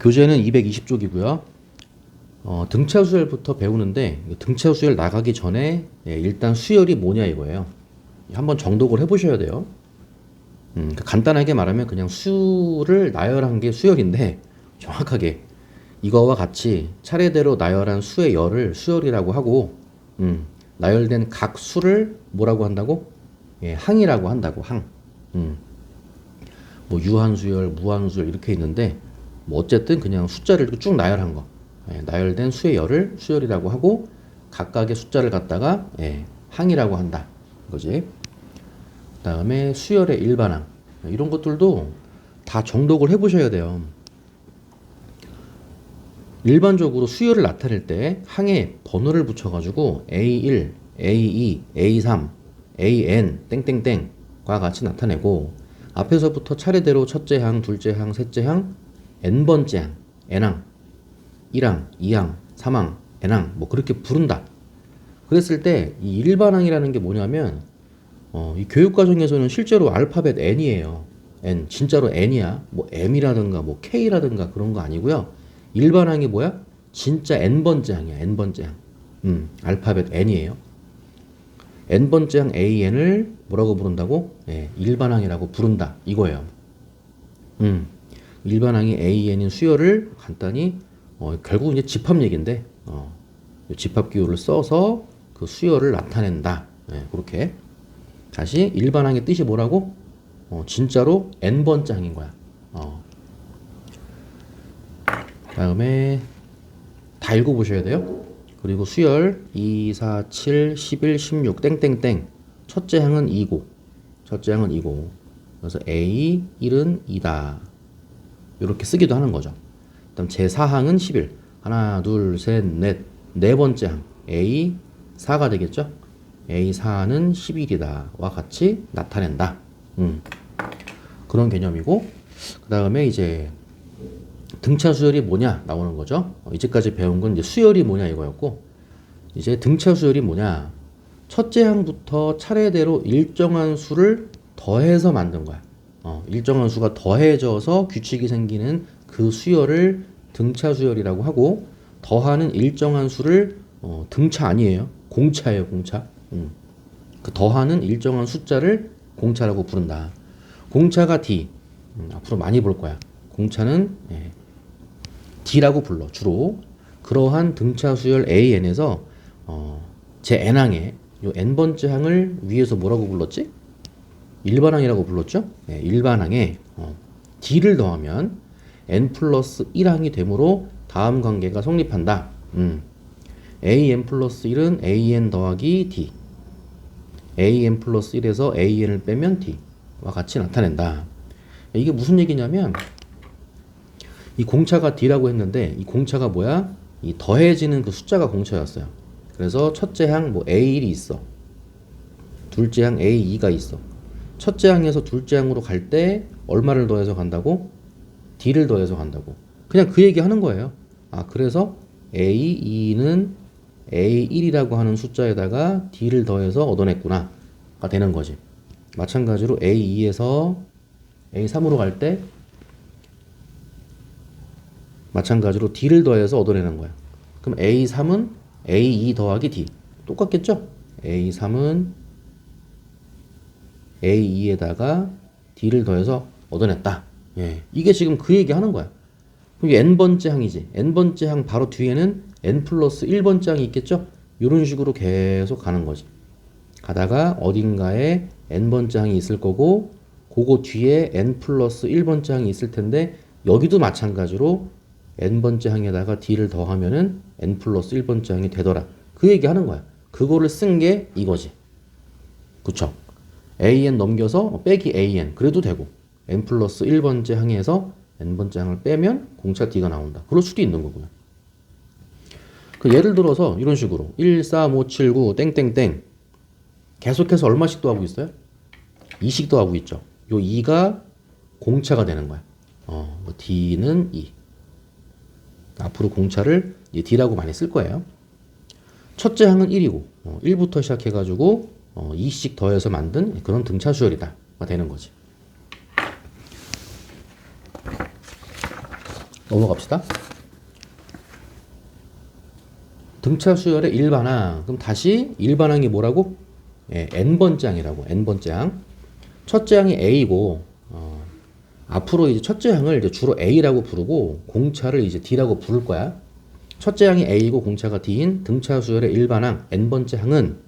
교재는 220쪽이고요. 등차 수열부터 배우는데 등차 수열 나가기 전에 일단 수열이 뭐냐 이거예요. 한번 정독을 해보셔야 돼요. 간단하게 말하면 그냥 수를 나열한 게 수열인데 정확하게 이거와 같이 차례대로 나열한 수의 열을 수열이라고 하고 나열된 각 수를 뭐라고 한다고? 항이라고 한다고 항. 뭐 유한수열, 무한수열 이렇게 있는데 뭐 어쨌든 그냥 숫자를 이렇게 쭉 나열한 거. 나열된 수의 열을 수열이라고 하고 각각의 숫자를 갖다가 항이라고 한다. 이거지. 그다음에 수열의 일반항. 이런 것들도 다 정독을 해보셔야 돼요. 일반적으로 수열을 나타낼 때 항에 번호를 붙여가지고 A1, A2, A3, AN 땡땡땡과 같이 나타내고 앞에서부터 차례대로 첫째 항, 둘째 항, 셋째 항, n번째 항, n항, 1항, 2항, 3항, n항 뭐 그렇게 부른다. 그랬을 때 이 일반항이라는 게 뭐냐면 이 교육과정에서는 실제로 알파벳 n이에요. n 진짜로 n이야. 뭐 m이라든가 뭐 k라든가 그런 거 아니고요. 일반항이 뭐야? 진짜 n번째 항이야. n번째 항. 알파벳 n이에요. n번째 항 AN을 뭐라고 부른다고? 일반항이라고 부른다. 이거예요. 일반항이 AN인 수열을 간단히 결국 이제 집합 얘기인데 집합 기호를 써서 그 수열을 나타낸다. 그렇게 다시 일반항의 뜻이 뭐라고? 진짜로 n번째 항인 거야. 다음에 다 읽어보셔야 돼요. 그리고 수열 2, 4, 7, 11, 16 땡땡땡 첫째 항은 2고 첫째 항은 2고 그래서 A 1은 2다 이렇게 쓰기도 하는 거죠. 그다음 제 4항은 11 하나 둘 셋 넷 네 번째 항 A 4가 되겠죠. A 4는 11이다 와 같이 나타낸다. 그런 개념이고 그 다음에 이제 등차 수열이 뭐냐 나오는 거죠. 이제까지 배운 건 이제 수열이 뭐냐 이거였고 이제 등차 수열이 뭐냐 첫째 항부터 차례대로 일정한 수를 더해서 만든 거야. 일정한 수가 더해져서 규칙이 생기는 그 수열을 등차 수열이라고 하고 더하는 일정한 수를 등차 아니에요. 공차예요. 공차. 그 더하는 일정한 숫자를 공차라고 부른다. 공차가 D. 앞으로 많이 볼 거야. 공차는 D라고 불러 주로. 그러한 등차 수열 AN에서 제 n항에 요 n번째 항을 위에서 뭐라고 불렀지? 일반항이라고 불렀죠? 일반항에 D를 더하면 n 플러스 1항이 되므로 다음 관계가 성립한다. AN 플러스 1은 AN 더하기 D. AN 플러스 1에서 AN을 빼면 D와 같이 나타낸다. 이게 무슨 얘기냐면 이 공차가 D라고 했는데 이 공차가 뭐야? 이 더해지는 그 숫자가 공차였어요. 그래서 첫째 항 뭐 A1이 있어. 둘째 항 A2가 있어. 첫째 항에서 둘째 항으로 갈 때 얼마를 더해서 간다고? D를 더해서 간다고. 그냥 그 얘기 하는 거예요. 그래서 A2는 A1이라고 하는 숫자에다가 D를 더해서 얻어냈구나. 가 되는 거지. 마찬가지로 A2에서 A3으로 갈 때 마찬가지로 D를 더해서 얻어내는 거야. 그럼 A3은 A2 더하기 D. 똑같겠죠? A3은 A2에다가 D를 더해서 얻어냈다. 이게 지금 그 얘기 하는 거야. 그럼 이게 n번째 항이지. n번째 항 바로 뒤에는 n 플러스 1번째 항이 있겠죠? 이런 식으로 계속 가는 거지. 가다가 어딘가에 n번째 항이 있을 거고 그거 뒤에 n 플러스 1번째 항이 있을 텐데 여기도 마찬가지로 n번째 항에다가 D를 더하면은 n 플러스 1번째 항이 되더라. 그 얘기 하는 거야. 그거를 쓴 게 이거지. 그쵸? AN 넘겨서 빼기 AN 그래도 되고 n 플러스 1번째 항에서 n번째 항을 빼면 공차 D가 나온다. 그럴 수도 있는 거고요. 그 예를 들어서 이런 식으로 1, 3, 5, 7, 9 땡땡땡 계속해서 얼마씩 더하고 있어요? 2씩 더하고 있죠. 요 2가 공차가 되는 거야. D는 2. 앞으로 공차를 D라고 많이 쓸 거예요. 첫째 항은 1이고 1부터 시작해가지고 2씩 더해서 만든 그런 등차 수열이다 되는 거지. 넘어갑시다. 등차 수열의 일반항. 그럼 다시 일반항이 뭐라고? 예, n번째 항이라고. n번째 항. 첫째 항이 a고 앞으로 이제 첫째 항을 이제 주로 a라고 부르고 공차를 이제 d라고 부를 거야. 첫째 항이 a고 공차가 d인 등차 수열의 일반항 n번째 항은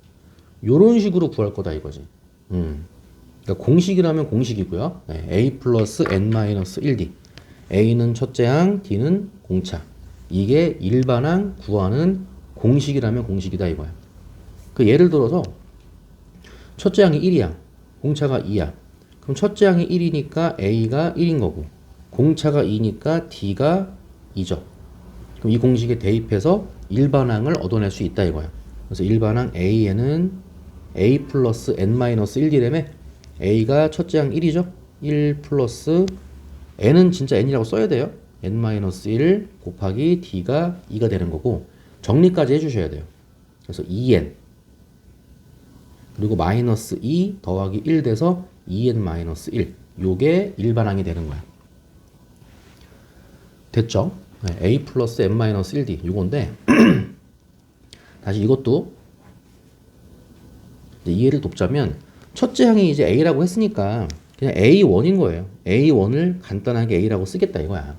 요런 식으로 구할 거다 이거지. 그러니까 공식이라면 공식이고요. 네, a 플러스 n-1d. a는 첫째 항, d는 공차. 이게 일반항 구하는 공식이라면 공식이다 이거야. 그 예를 들어서 첫째 항이 1이야. 공차가 2야. 그럼 첫째 항이 1이니까 a가 1인 거고 공차가 2니까 d가 2죠. 그럼 이 공식에 대입해서 일반항을 얻어낼 수 있다 이거야. 그래서 일반항 a에는 a 플러스 n-1d라며 a가 첫째 항 1이죠. 1 플러스 n은 진짜 n이라고 써야 돼요. n-1 곱하기 d가 2가 되는 거고 정리까지 해주셔야 돼요. 그래서 2n 그리고 마이너스 2 더하기 1 돼서 2n-1 요게 일반항이 되는 거야. 됐죠? 네, a 플러스 n-1d 요건데 다시 이것도 이해를 돕자면 첫째 항이 이제 a라고 했으니까 그냥 a1인 거예요. a1을 간단하게 a라고 쓰겠다 이거야.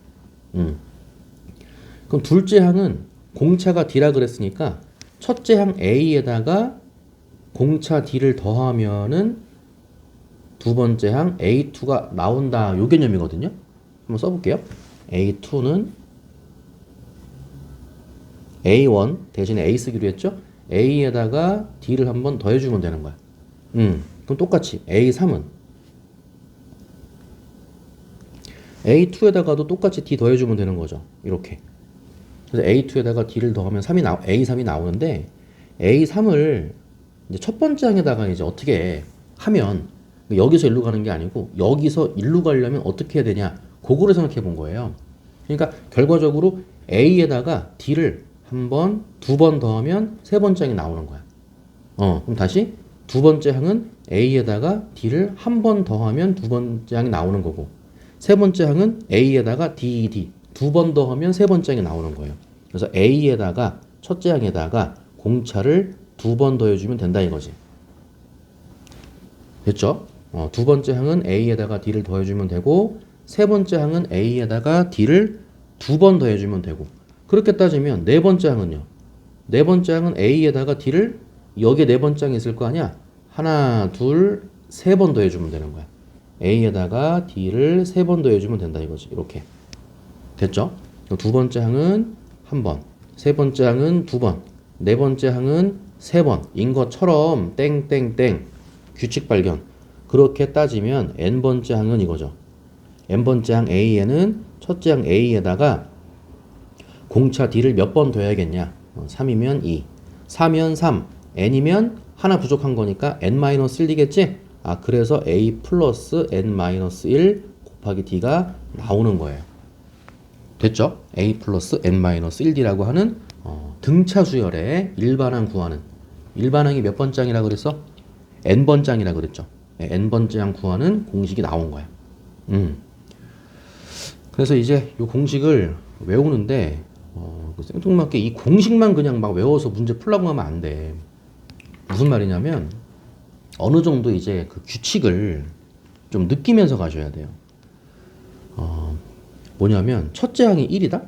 그럼 둘째 항은 공차가 d라 그랬으니까 첫째 항 a에다가 공차 d를 더하면은 두 번째 항 a2가 나온다 요 개념이거든요. 한번 써볼게요. a2는 a1 대신에 a 쓰기로 했죠. a에다가 d를 한번 더해주면 되는 거야. 그럼 똑같이 a3은 a2에다가도 똑같이 d 더해주면 되는 거죠. 이렇게. 그래서 a2에다가 d를 더하면 a3이 나오는데 a3을 이제 첫 번째 항에다가 이제 어떻게 하면 여기서 일로 가는 게 아니고 여기서 일로 가려면 어떻게 해야 되냐 그거를 생각해 본 거예요. 그러니까 결과적으로 a에다가 d를 한 번, 두 번 더하면 세 번째 항이 나오는 거야. 그럼 다시 두 번째 항은 a에다가 d를 한 번 더하면 두 번째 항이 나오는 거고 세 번째 항은 a에다가 d 두 번 더하면 세 번째 항이 나오는 거예요. 그래서 a에다가 첫째 항에다가 공차를 두 번 더해주면 된다 이거지. 됐죠? 두 번째 항은 a에다가 d를 더해주면 되고 세 번째 항은 a에다가 d를 두 번 더해주면 되고 그렇게 따지면 네 번째 항은요. 네 번째 항은 a에다가 d를 여기에 네 번째 항이 있을 거 아니야. 하나, 둘, 세 번 더해주면 되는 거야. a에다가 d를 세 번 더해주면 된다 이거지. 이렇게 됐죠? 두 번째 항은 한 번, 세 번째 항은 두 번, 네 번째 항은 세 번인 것처럼 땡땡땡 규칙 발견. 그렇게 따지면 n번째 항은 이거죠. n번째 항 a에는 첫째 항 a에다가 공차 d를 몇 번 더해야겠냐. 3이면 2, 4면 3, n이면 하나 부족한 거니까 n-1이겠지? 그래서 a 플러스 n-1 곱하기 d가 나오는 거예요. 됐죠? a 플러스 n-1d라고 하는 등차 수열의 일반항 구하는 일반항이 몇 번장이라 그랬어? n번장이라 그랬죠. n번장 구하는 공식이 나온 거야. 그래서 이제 이 공식을 외우는데 생뚱맞게 이 공식만 그냥 막 외워서 문제 풀라고 하면 안 돼. 무슨 말이냐면 어느 정도 이제 그 규칙을 좀 느끼면서 가셔야 돼요. 뭐냐면 첫째 항이 1이다?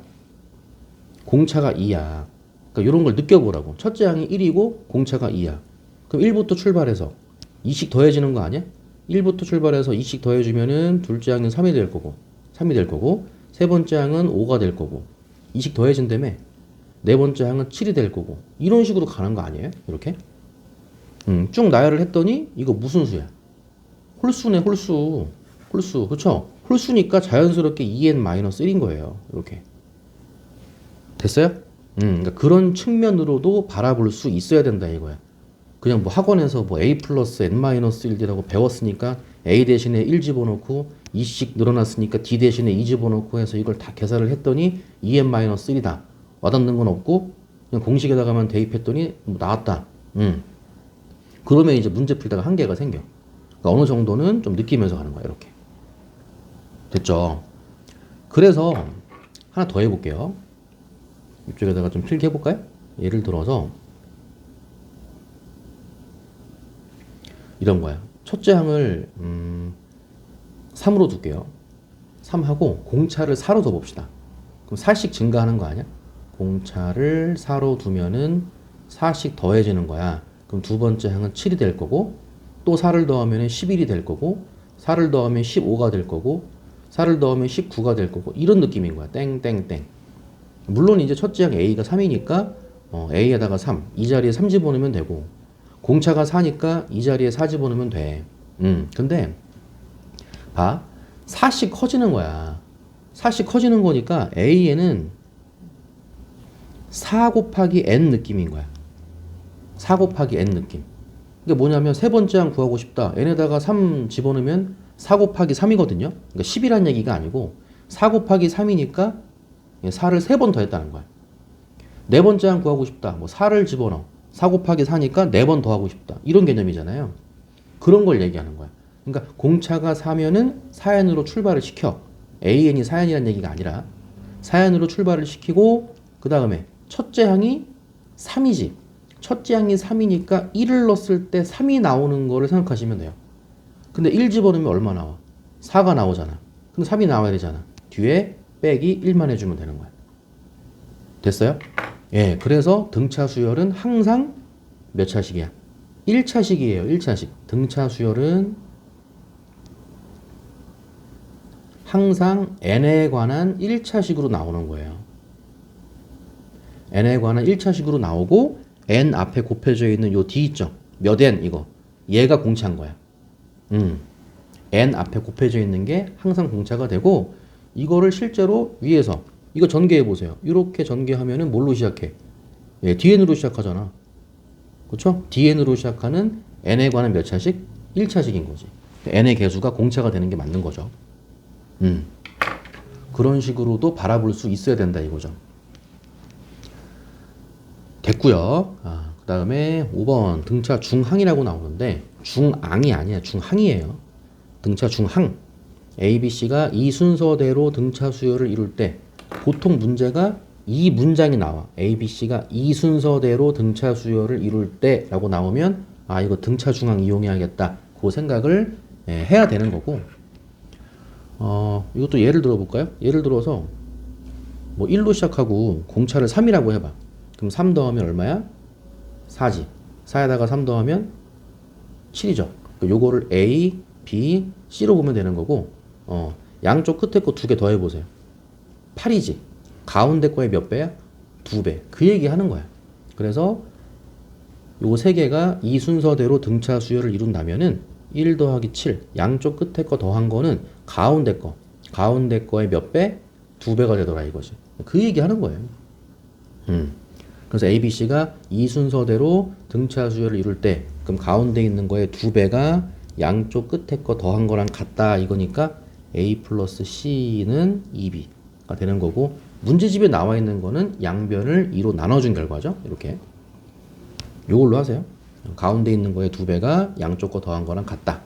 공차가 2야. 그러니까 이런 걸 느껴보라고. 첫째 항이 1이고 공차가 2야. 그럼 1부터 출발해서 2씩 더해지는 거 아니야? 1부터 출발해서 2씩 더해주면은 둘째 항은 3이 될 거고 세 번째 항은 5가 될 거고 2씩 더해진다며 네 번째 항은 7이 될 거고 이런 식으로 가는 거 아니에요? 이렇게 쭉 나열을 했더니 이거 무슨 수야? 홀수네. 홀수 그쵸? 홀수니까 자연스럽게 2n-1인 거예요. 이렇게 됐어요? 그러니까 그런 측면으로도 바라볼 수 있어야 된다 이거야. 그냥 뭐 학원에서 뭐 a 플러스 n-1d라고 배웠으니까 a 대신에 1 집어넣고 2씩 늘어났으니까 d 대신에 2 집어넣고 해서 이걸 다 계산을 했더니 2n-1이다. 와닿는 건 없고 그냥 공식에다가만 대입했더니 뭐 나왔다. 그러면 이제 문제 풀다가 한계가 생겨. 그러니까 어느 정도는 좀 느끼면서 가는 거야. 이렇게 됐죠? 그래서 하나 더 해볼게요. 이쪽에다가 좀 필기 해볼까요? 예를 들어서 이런 거야. 첫째 항을 3으로 둘게요. 3하고 공차를 4로 둬봅시다. 그럼 4씩 증가하는 거 아니야? 공차를 4로 두면은 4씩 더해지는 거야. 그럼 두 번째 항은 7이 될 거고, 또 4를 더하면 11이 될 거고, 4를 더하면 15가 될 거고, 4를 더하면 19가 될 거고, 이런 느낌인 거야. 땡땡땡. 물론 이제 첫째 항 A가 3이니까 A에다가 3, 이 자리에 3 집어넣으면 되고, 공차가 4니까 이 자리에 4 집어넣으면 돼. 근데 봐. 4씩 커지는 거야. 4씩 커지는 거니까 A에는 4 곱하기 n 느낌인 거야. 4 곱하기 n 느낌. 이게 뭐냐면 세 번째 항 구하고 싶다. n에다가 3 집어넣으면 4 곱하기 3이거든요. 그러니까 10이란 얘기가 아니고 4 곱하기 3이니까 4를 3번 더했다는 거야. 네 번째 항 구하고 싶다. 뭐 4를 집어넣어. 4 곱하기 4니까 4번 더하고 싶다. 이런 개념이잖아요. 그런 걸 얘기하는 거야. 그러니까 공차가 4면은 4n으로 출발을 시켜. AN이 4n이라는 얘기가 아니라 4n으로 출발을 시키고 그 다음에 첫째 항이 3이지. 첫째 항이 3이니까 1을 넣었을 때 3이 나오는 거를 생각하시면 돼요. 근데 1 집어넣으면 얼마 나와? 4가 나오잖아. 그럼 3이 나와야 되잖아. 뒤에 빼기 1만 해주면 되는 거야. 됐어요? 예, 그래서 등차 수열은 항상 몇 차식이야? 1차식이에요. 1차식. 등차 수열은 항상 n에 관한 1차식으로 나오는 거예요. n에 관한 1차식으로 나오고 n 앞에 곱해져 있는 요 d 있죠? 몇 n 이거. 얘가 공차인 거야. n 앞에 곱해져 있는 게 항상 공차가 되고 이거를 실제로 위에서 이거 전개해 보세요. 이렇게 전개하면은 뭘로 시작해? 예, dn으로 시작하잖아. 그렇죠? dn으로 시작하는 n에 관한 몇 차식? 1차식인 거지. n의 개수가 공차가 되는 게 맞는 거죠. 그런 식으로도 바라볼 수 있어야 된다 이거죠. 됐고요. 그 다음에 5번 등차 중항이라고 나오는데 중앙이 아니야. 중항이에요. 등차 중항. A, B, C가 이 순서대로 등차 수열을 이룰 때 보통 문제가 이 문장이 나와. A, B, C가 이 순서대로 등차 수열을 이룰 때 라고 나오면 아 이거 등차 중항 이용해야겠다. 그 생각을 해야 되는 거고 이것도 예를 들어 볼까요? 예를 들어서 뭐 1로 시작하고 공차를 3이라고 해봐. 그럼 3 더하면 얼마야? 4지. 4에다가 3 더하면 7이죠. 요거를 A, B, C로 보면 되는 거고 양쪽 끝에 거 2개 더해보세요. 8이지. 가운데 거의 몇 배야? 2배. 그 얘기 하는 거야. 그래서 요거 3개가 이 순서대로 등차 수열을 이룬다면은 1 더하기 7. 양쪽 끝에 거 더한 거는 가운데 거. 가운데 거의 몇 배? 2배가 되더라 이거지. 그 얘기 하는 거예요. 그래서 A, B, C가 이 순서대로 등차 수열을 이룰 때 그럼 가운데 있는 거에 2배가 양쪽 끝에 거 더한 거랑 같다 이거니까 A 플러스 C는 2B가 되는 거고 문제집에 나와 있는 거는 양변을 2로 나눠준 결과죠. 이렇게 요걸로 하세요. 가운데 있는 거에 2배가 양쪽 거 더한 거랑 같다.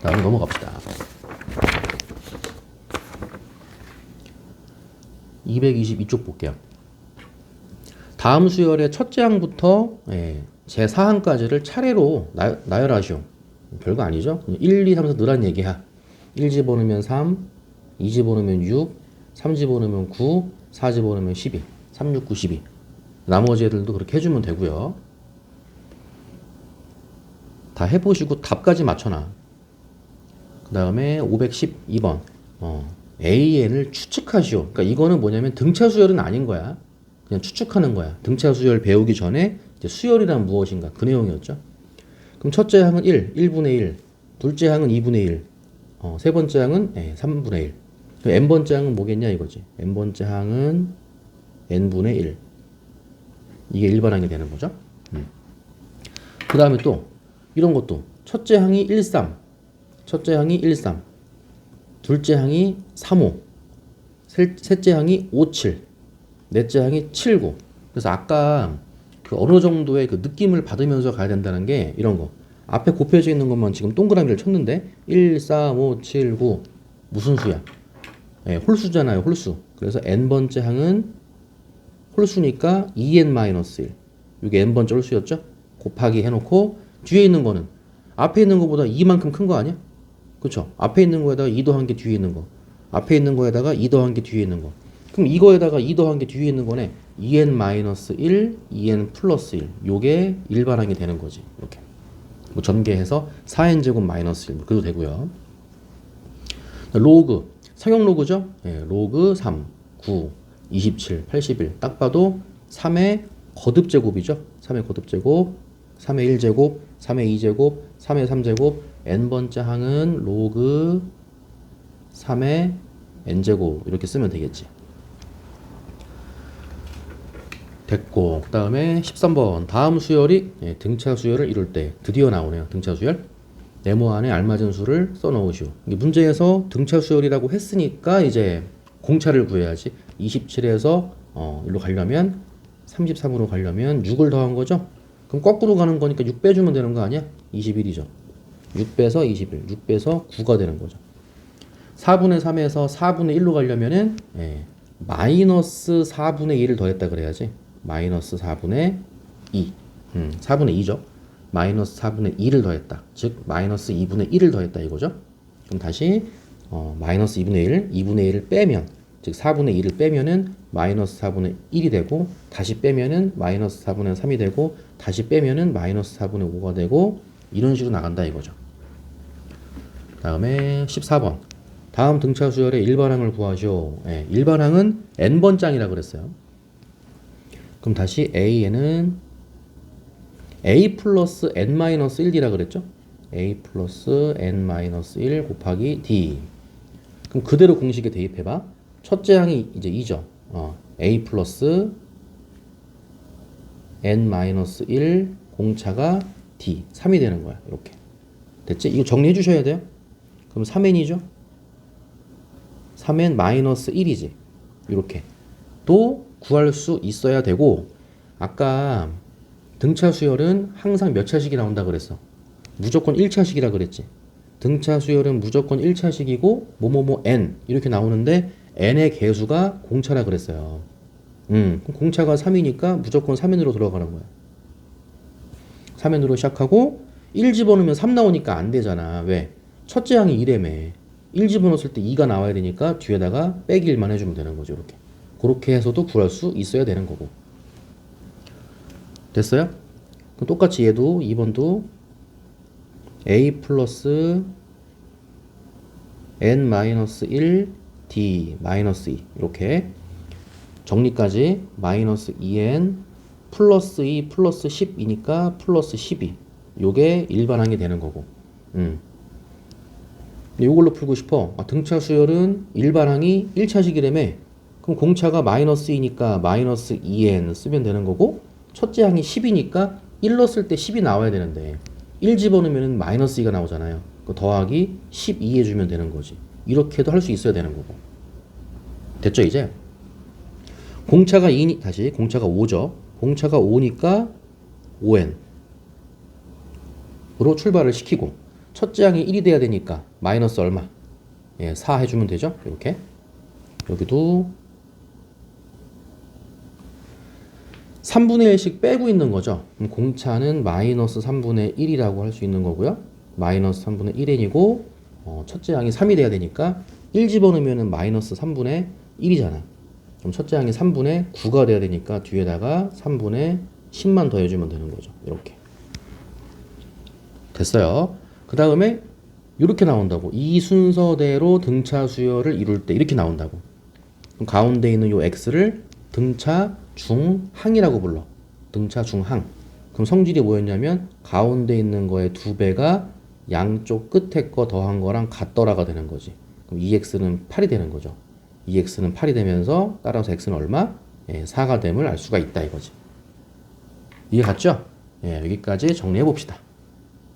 다음 넘어갑시다. 222쪽 볼게요. 다음 수열의 첫째 항부터 제4항까지를 차례로 나열하시오. 별거 아니죠? 1, 2, 3, 4 늘한 얘기야. 1 집어넣으면 3, 2 집어넣으면 6, 3 집어넣으면 9, 4 집어넣으면 12. 3, 6, 9, 12. 나머지 애들도 그렇게 해주면 되고요. 다 해보시고 답까지 맞춰놔. 그 다음에 512번 AN을 추측하시오. 그러니까 이거는 뭐냐면 등차 수열은 아닌 거야. 그냥 추측하는 거야. 등차 수열 배우기 전에 이제 수열이란 무엇인가 그 내용이었죠. 그럼 첫째 항은 1분의 1. 둘째 항은 2분의 1. 세 번째 항은 3분의 1. 그럼 n번째 항은 뭐겠냐 이거지. n번째 항은 n분의 1. 이게 일반항이 되는 거죠. 그 다음에 또 이런 것도 첫째 항이 1, 3. 첫째 항이 1, 3. 둘째 항이 3, 5. 셋째 항이 5, 7. 넷째 항이 7, 9. 그래서 아까 그 어느 정도의 그 느낌을 받으면서 가야 된다는 게 이런 거. 앞에 곱해져 있는 것만 지금 동그라미를 쳤는데 1, 3, 5, 7, 9 무슨 수야? 예, 홀수잖아요. 홀수. 그래서 n번째 항은 홀수니까 2n-1. 이게 n번째 홀수였죠? 곱하기 해놓고 뒤에 있는 거는 앞에 있는 거보다 2만큼 큰 거 아니야? 그쵸? 앞에 있는 거에다가 2 더한 게 뒤에 있는 거. 앞에 있는 거에다가 2 더한 게 뒤에 있는 거. 그럼 이거에다가 2 더한 게 뒤에 있는 거네. 2n-1, 2n 플러스 1. 요게 일반항이 되는 거지. 이렇게. 뭐 전개해서 4n제곱 마이너스 1. 그래도 되고요. 로그. 성형 로그죠? 예, 로그 3, 9, 27, 81. 딱 봐도 3의 거듭제곱이죠. 3의 거듭제곱, 3의 1제곱, 3의 2제곱, 3의 3제곱, n번째 항은 로그 3의 n제곱 이렇게 쓰면 되겠지. 됐고, 그 다음에 13번 다음 수열이 등차 수열을 이룰 때 드디어 나오네요. 등차 수열. 네모 안에 알맞은 수를 써넣으시오. 이게 문제에서 등차 수열이라고 했으니까 이제 공차를 구해야지. 27에서 일로 가려면 33으로 가려면 6을 더한 거죠. 그럼 거꾸로 가는 거니까 6 빼주면 되는 거 아니야? 21이죠. 6 빼서 21, 6 빼서 9가 되는 거죠. 4분의 3에서 4분의 1로 가려면은 마이너스 4분의 1을 더했다 그래야지. 마이너스 4분의 2. 4분의 2죠. 마이너스 4분의 2를 더했다. 즉 마이너스 2분의 1을 더했다 이거죠. 그럼 다시 마이너스 2분의 1, 2분의 1을 빼면 즉 4분의 2를 빼면은 마이너스 4분의 1이 되고 다시 빼면은 마이너스 4분의 3이 되고 다시 빼면은 마이너스 4분의 5가 되고 이런 식으로 나간다 이거죠. 다음에 14번 다음 등차 수열의 일반항을 구하시오. 일반항은 n번장이라 그랬어요. 그럼 다시 a에는 a 플러스 n-1d라 그랬죠? a 플러스 n-1 곱하기 d. 그럼 그대로 공식에 대입해봐. 첫째 항이 이제 2죠. a 플러스 n-1 공차가 d. 3이 되는 거야. 이렇게. 됐지? 이거 정리해 주셔야 돼요. 그럼 3n이죠? 3n 마이너스 1이지. 이렇게. 또 구할 수 있어야 되고 아까 등차 수열은 항상 몇 차식이 나온다 그랬어? 무조건 1차식이라 그랬지. 등차 수열은 무조건 1차식이고 뭐뭐뭐 n 이렇게 나오는데 n의 개수가 공차라 그랬어요. 그럼 공차가 3이니까 무조건 3n으로 들어가는 거야. 3n으로 시작하고 1 집어넣으면 3 나오니까 안 되잖아. 왜? 첫째 항이 1이라며. 1 집어넣었을 때 2가 나와야 되니까 뒤에다가 빼기 1만 해주면 되는 거죠. 이렇게. 그렇게 해서도 구할 수 있어야 되는 거고. 됐어요? 그럼 똑같이 얘도 2번도 a 플러스 n-1 d 마이너스 2 이렇게 정리까지 마이너스 2n 플러스 2 플러스 10이니까 플러스 12 요게 일반항이 되는 거고 요걸로 풀고 싶어. 등차 수열은 일반항이 1차식이라며 그럼 공차가 마이너스 2니까 마이너스 2n 쓰면 되는 거고 첫째 항이 10이니까 1 넣었을 때 10이 나와야 되는데 1 집어넣으면 마이너스 2가 나오잖아요. 그 더하기 12 해주면 되는 거지. 이렇게도 할 수 있어야 되는 거고. 됐죠 이제? 공차가 2니 다시 공차가 5죠. 공차가 5니까 5n 으로 출발을 시키고 첫째 항이 1이 돼야 되니까 마이너스 얼마? 4 해주면 되죠. 이렇게 여기도 3분의 1씩 빼고 있는 거죠. 그럼 공차는 마이너스 3분의 1이라고 할 수 있는 거고요. 마이너스 3분의 1n이고 첫째 항이 3이 돼야 되니까 1 집어넣으면 마이너스 3분의 1이잖아. 그럼 첫째 항이 3분의 9가 돼야 되니까 뒤에다가 3분의 10만 더해주면 되는 거죠. 이렇게. 됐어요. 그 다음에 이렇게 나온다고. 이 순서대로 등차 수열을 이룰 때 이렇게 나온다고. 그럼 가운데 있는 요 x를 등차 중항이라고 불러. 등차 중항. 그럼 성질이 뭐였냐면 가운데 있는 거의 2배가 양쪽 끝에 거 더한 거랑 같더라가 되는 거지. 그럼 2x는 8이 되는 거죠. 2x는 8이 되면서 따라서 x는 얼마? 4가 됨을 알 수가 있다 이거지. 이해 갔죠? 여기까지 정리해 봅시다.